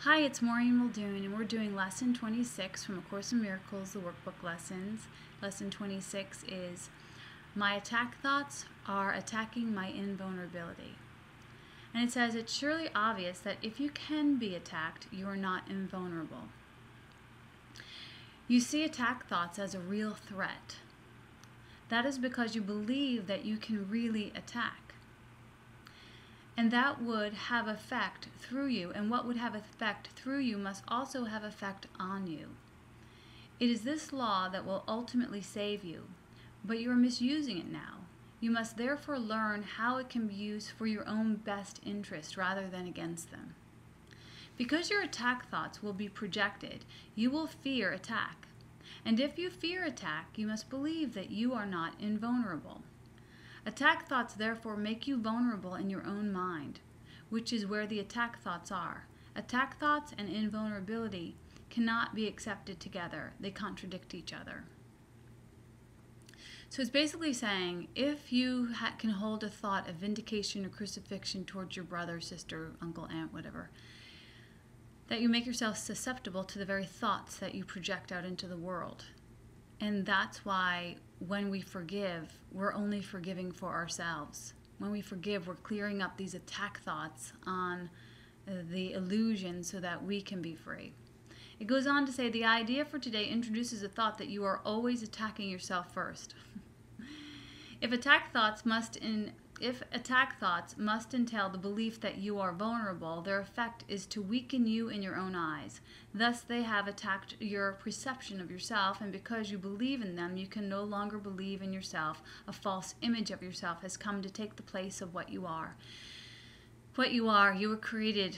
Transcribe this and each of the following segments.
Hi, it's Maureen Muldoon, and we're doing Lesson 26 from A Course in Miracles, the workbook lessons. Lesson 26 is, My attack thoughts are attacking my invulnerability. And it says, it's surely obvious that if you can be attacked, you are not invulnerable. You see attack thoughts as a real threat. That is because you believe that you can really attack. And that would have effect through you, and what would have effect through you must also have effect on you. It is this law that will ultimately save you, but you are misusing it now. You must therefore learn how it can be used for your own best interest rather than against them. Because your attack thoughts will be projected, you will fear attack. And if you fear attack, you must believe that you are not invulnerable. Attack thoughts therefore make you vulnerable in your own mind, which is where the attack thoughts are. Attack thoughts and invulnerability cannot be accepted together. They contradict each other. So it's basically saying, if you can hold a thought of vindication or crucifixion towards your brother, sister, uncle, aunt, whatever, that you make yourself susceptible to the very thoughts that you project out into the world. And that's why when we forgive, we're only forgiving for ourselves. When we forgive, we're clearing up these attack thoughts on the illusion so that we can be free. It goes on to say, the idea for today introduces a thought that you are always attacking yourself first. If attack thoughts must entail the belief that you are vulnerable, their effect is to weaken you in your own eyes. Thus, they have attacked your perception of yourself, and because you believe in them, you can no longer believe in yourself. A false image of yourself has come to take the place of what you are. What you are, you were created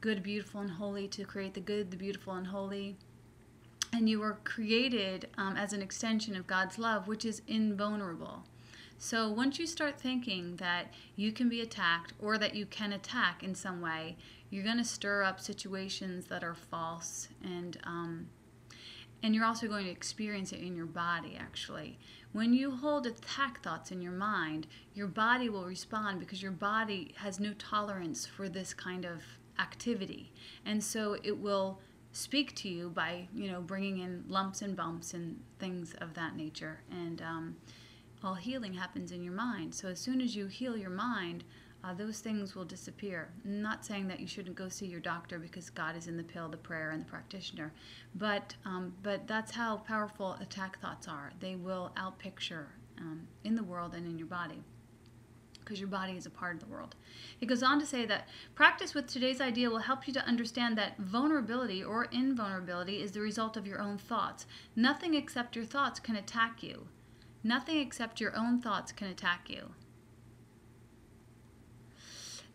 good, beautiful, and holy to create the good, the beautiful, and holy. And you were created as an extension of God's love, which is invulnerable. So once you start thinking that you can be attacked or that you can attack in some way, you're going to stir up situations that are false, and you're also going to experience it in your body, actually. When you hold attack thoughts in your mind, your body will respond because your body has no tolerance for this kind of activity. And so it will speak to you by, bringing in lumps and bumps and things of that nature. And all healing happens in your mind. So as soon as you heal your mind, those things will disappear. I'm not saying that you shouldn't go see your doctor because God is in the pill, the prayer, and the practitioner. But that's how powerful attack thoughts are. They will outpicture in the world and in your body, because your body is a part of the world. It goes on to say that practice with today's idea will help you to understand that vulnerability or invulnerability is the result of your own thoughts. Nothing except your thoughts can attack you. Nothing except your own thoughts can attack you.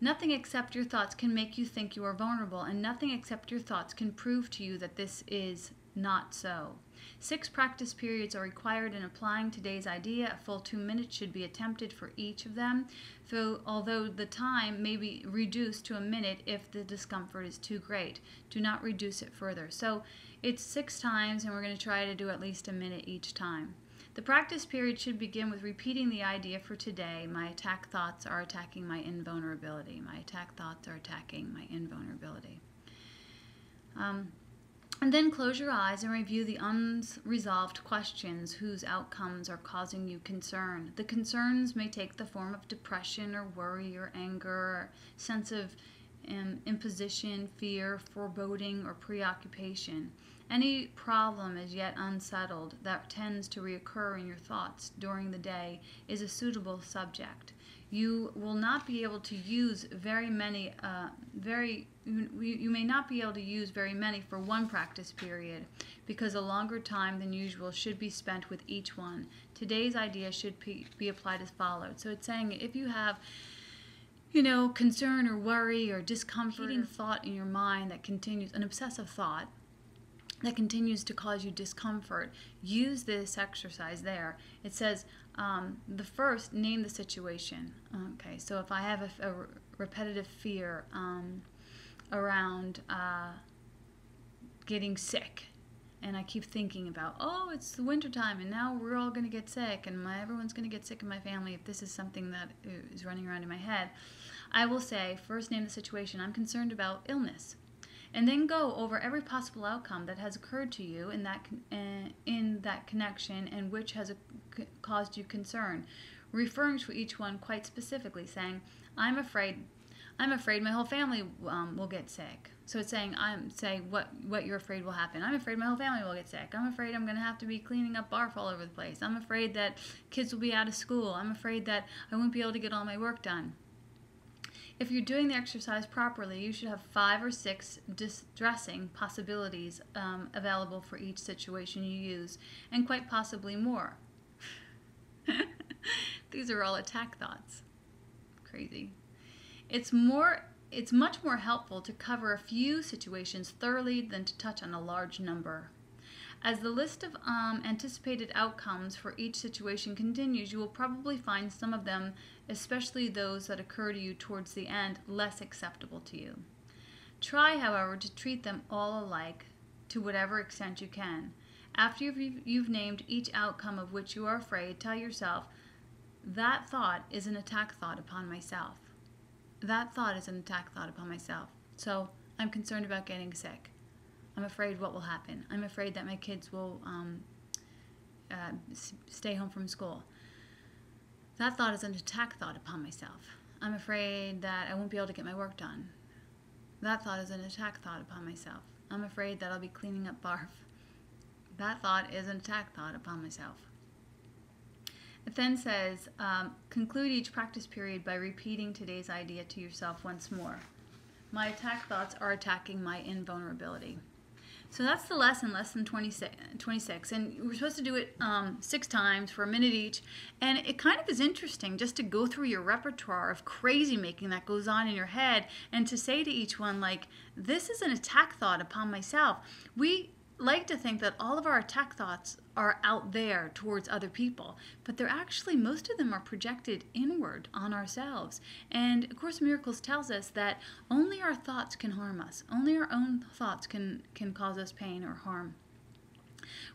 Nothing except your thoughts can make you think you are vulnerable, and nothing except your thoughts can prove to you that this is not so. 6 practice periods are required in applying today's idea. A full 2 minutes should be attempted for each of them, although the time may be reduced to a minute if the discomfort is too great. Do not reduce it further. So it's 6 times, and we're going to try to do at least a minute each time. The practice period should begin with repeating the idea for today. My attack thoughts are attacking my invulnerability. My attack thoughts are attacking my invulnerability. And then close your eyes and review the unresolved questions whose outcomes are causing you concern. The concerns may take the form of depression or worry or anger, or sense of imposition, fear, foreboding, or preoccupation. Any problem as yet unsettled that tends to reoccur in your thoughts during the day is a suitable subject. You will not be able to use very many, you may not be able to use very many for one practice period, because a longer time than usual should be spent with each one. Today's idea should be applied as follows. So it's saying if you have concern or worry or discomfort, thought in your mind that continues, an obsessive thought that continues to cause you discomfort, use this exercise there. It says, the first, name the situation. Okay, so if I have a repetitive fear around getting sick, and I keep thinking about, oh, it's the wintertime, and now we're all going to get sick, and everyone's going to get sick in my family, if this is something that is running around in my head, I will say, first name the situation. I'm concerned about illness. And then go over every possible outcome that has occurred to you in that connection and which has caused you concern, referring to each one quite specifically, saying, I'm afraid my whole family will get sick. So it's saying, what you're afraid will happen. I'm afraid my whole family will get sick. I'm afraid I'm going to have to be cleaning up barf all over the place. I'm afraid that kids will be out of school. I'm afraid that I won't be able to get all my work done. If you're doing the exercise properly, you should have 5 or 6 distressing possibilities available for each situation you use, and quite possibly more. These are all attack thoughts. Crazy. It's much more helpful to cover a few situations thoroughly than to touch on a large number. As the list of anticipated outcomes for each situation continues, you will probably find some of them, especially those that occur to you towards the end, less acceptable to you. Try, however, to treat them all alike to whatever extent you can. After you've named each outcome of which you are afraid, tell yourself, that thought is an attack thought upon myself. That thought is an attack thought upon myself. So I'm concerned about getting sick. I'm afraid what will happen. I'm afraid that my kids will stay home from school. That thought is an attack thought upon myself. I'm afraid that I won't be able to get my work done. That thought is an attack thought upon myself. I'm afraid that I'll be cleaning up barf. That thought is an attack thought upon myself. It then says, conclude each practice period by repeating today's idea to yourself once more. My attack thoughts are attacking my invulnerability. So that's the lesson 26. And we're supposed to do it 6 times for a minute each. And it kind of is interesting just to go through your repertoire of crazy making that goes on in your head and to say to each one, like, this is an attack thought upon myself. We like to think that all of our attack thoughts are out there towards other people, but they're actually, most of them are projected inward on ourselves. And A Course in Miracles tells us that only our thoughts can harm us. Only our own thoughts can cause us pain or harm.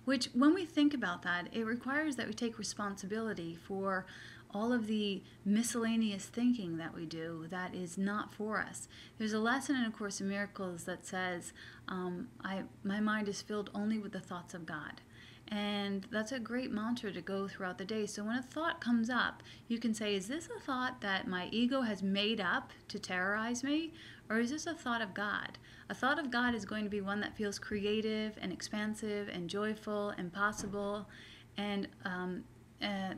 Which, when we think about that, it requires that we take responsibility for all of the miscellaneous thinking that we do that is not for us. There's a lesson in A Course in Miracles that says, my mind is filled only with the thoughts of God. And that's a great mantra to go throughout the day. So when a thought comes up, you can say, is this a thought that my ego has made up to terrorize me? Or is this a thought of God? A thought of God is going to be one that feels creative and expansive and joyful and possible. And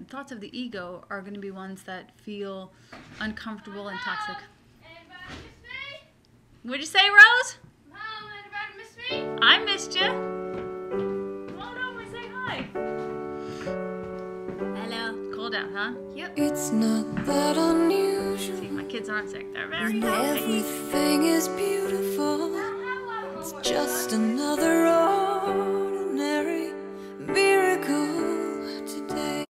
thoughts of the ego are going to be ones that feel uncomfortable and toxic. Anybody miss me? What'd you say, Rose? Mom, anybody miss me? I missed you. Come on over, say hi. Hello. Cold out, huh? Yep. It's not that unusual. See, my kids aren't sick. They're very When healthy. everything is beautiful. It's just another